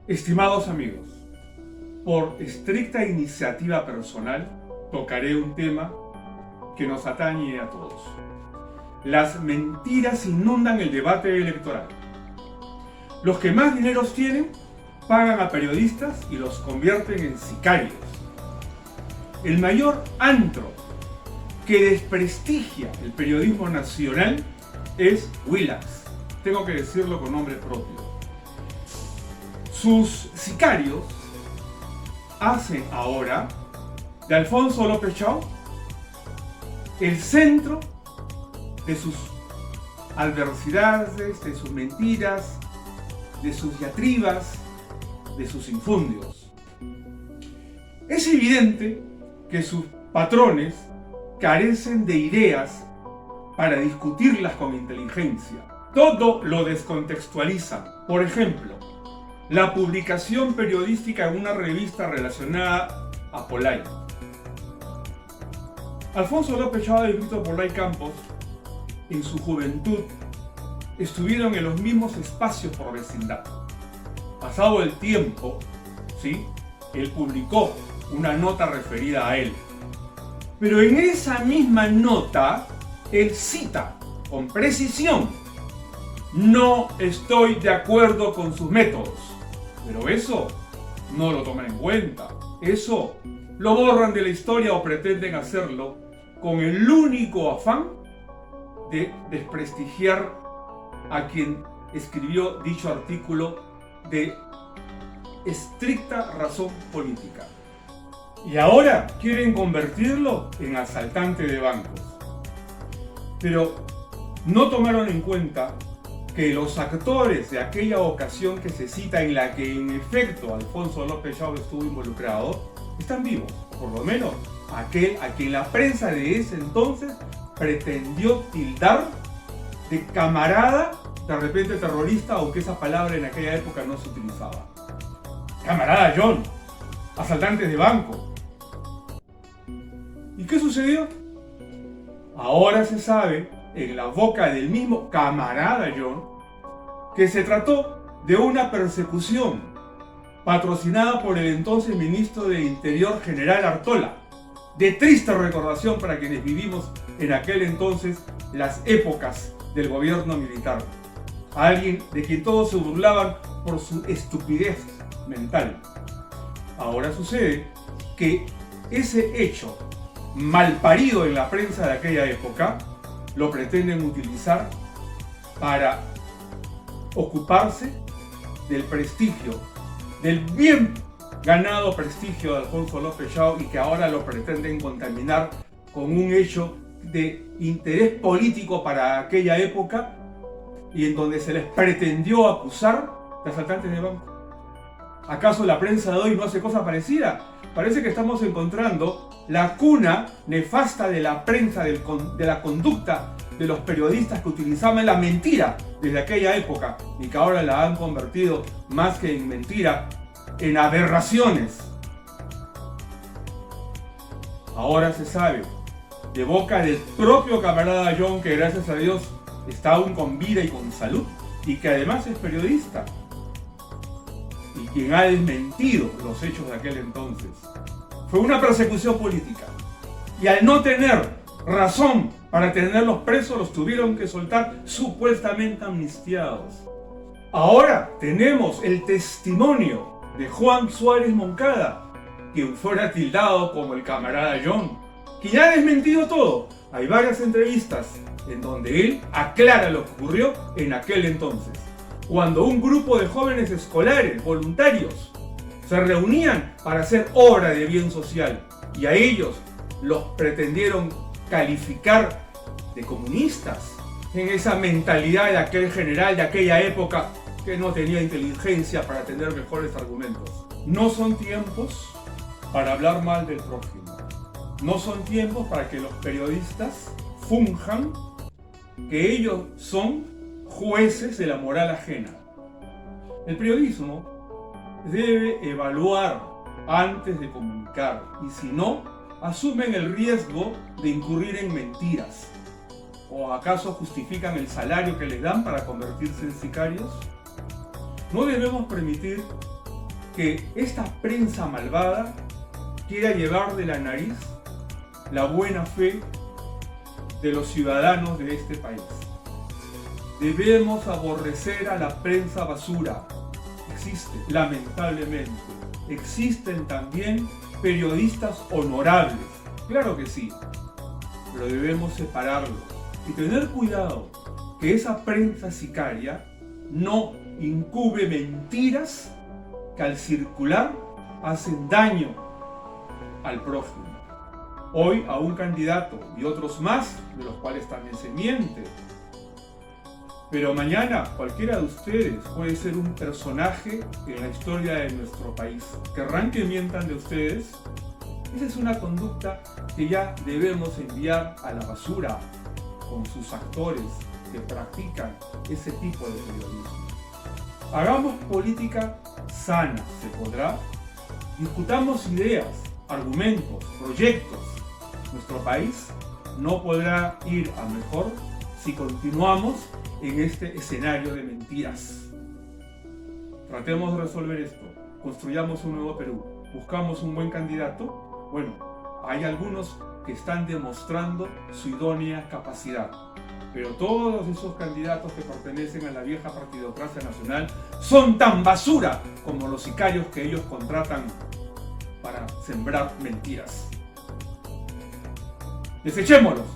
Estimados amigos, por estricta iniciativa personal, tocaré un tema que nos atañe a todos. Las mentiras inundan el debate electoral. Los que más dineros tienen pagan a periodistas y los convierten en sicarios. El mayor antro que desprestigia el periodismo nacional es Willax. Tengo que decirlo con nombre propio. Sus sicarios hacen ahora de Alfonso López Chao el centro de sus adversidades, de sus mentiras, de sus diatribas, de sus infundios. Es evidente que sus patrones carecen de ideas para discutirlas con inteligencia. Todo lo descontextualizan. Por ejemplo, la publicación periodística en una revista relacionada a Pollay. Alfonso López Chao y Víctor Pollay Campos, en su juventud, estuvieron en los mismos espacios por vecindad. Pasado el tiempo, ¿sí?, él publicó una nota referida a él. Pero en esa misma nota, él cita con precisión: no estoy de acuerdo con sus métodos. Pero eso no lo toman en cuenta. Eso lo borran de la historia o pretenden hacerlo con el único afán de desprestigiar a quien escribió dicho artículo de estricta razón política. Y ahora quieren convertirlo en asaltante de bancos. Pero no tomaron en cuenta que los actores de aquella ocasión que se cita, en la que en efecto Alfonso López Chao estuvo involucrado, están vivos. Por lo menos aquel a quien la prensa de ese entonces pretendió tildar de camarada, de repente terrorista, aunque esa palabra en aquella época no se utilizaba. Camarada John, asaltantes de banco. ¿Y qué sucedió? Ahora se sabe, en la boca del mismo camarada John, que se trató de una persecución patrocinada por el entonces ministro del Interior, general Artola, de triste recordación para quienes vivimos en aquel entonces las épocas del gobierno militar. Alguien de quien todos se burlaban por su estupidez mental. Ahora sucede que ese hecho malparido en la prensa de aquella época lo pretenden utilizar para ocuparse del prestigio, del bien ganado prestigio de Alfonso López Chao, y que ahora lo pretenden contaminar con un hecho de interés político para aquella época, y en donde se les pretendió acusar de asaltantes de banco. ¿Acaso la prensa de hoy no hace cosa parecida? Parece que estamos encontrando la cuna nefasta de la prensa, de la conducta de los periodistas que utilizaban la mentira desde aquella época y que ahora la han convertido, más que en mentira, en aberraciones. Ahora se sabe, de boca del propio camarada John, que gracias a Dios está aún con vida y con salud, y que además es periodista, y quien ha desmentido los hechos de aquel entonces. Fue una persecución política, y al no tener razón para tenerlos presos, los tuvieron que soltar supuestamente amnistiados. Ahora tenemos el testimonio de Juan Suárez Moncada, quien fuera tildado como el camarada John, quien ha desmentido todo. Hay varias entrevistas en donde él aclara lo que ocurrió en aquel entonces, cuando un grupo de jóvenes escolares voluntarios se reunían para hacer obra de bien social, y a ellos los pretendieron calificar de comunistas, en esa mentalidad de aquel general de aquella época que no tenía inteligencia para tener mejores argumentos. No son tiempos para hablar mal del prójimo. No son tiempos para que los periodistas funjan que ellos son jueces de la moral ajena. El periodismo debe evaluar antes de comunicar, y si no, asumen el riesgo de incurrir en mentiras. ¿O acaso justifican el salario que les dan para convertirse en sicarios? No debemos permitir que esta prensa malvada quiera llevar de la nariz la buena fe de los ciudadanos de este país. Debemos aborrecer a la prensa basura. Existe, lamentablemente. Existen también periodistas honorables, claro que sí, pero debemos separarlos y tener cuidado que esa prensa sicaria no incube mentiras que al circular hacen daño al prójimo. Hoy a un candidato y otros más, de los cuales también se miente. Pero mañana cualquiera de ustedes puede ser un personaje en la historia de nuestro país. ¿Querrán que mientan de ustedes? Esa es una conducta que ya debemos enviar a la basura con sus actores que practican ese tipo de periodismo. Hagamos política sana, ¿se podrá? Discutamos ideas, argumentos, proyectos. Nuestro país no podrá ir a mejor si continuamos en este escenario de mentiras. Tratemos de resolver esto. Construyamos un nuevo Perú. Buscamos un buen candidato. Bueno, hay algunos que están demostrando su idónea capacidad. Pero todos esos candidatos que pertenecen a la vieja partidocracia nacional son tan basura como los sicarios que ellos contratan para sembrar mentiras. Desechémoslos.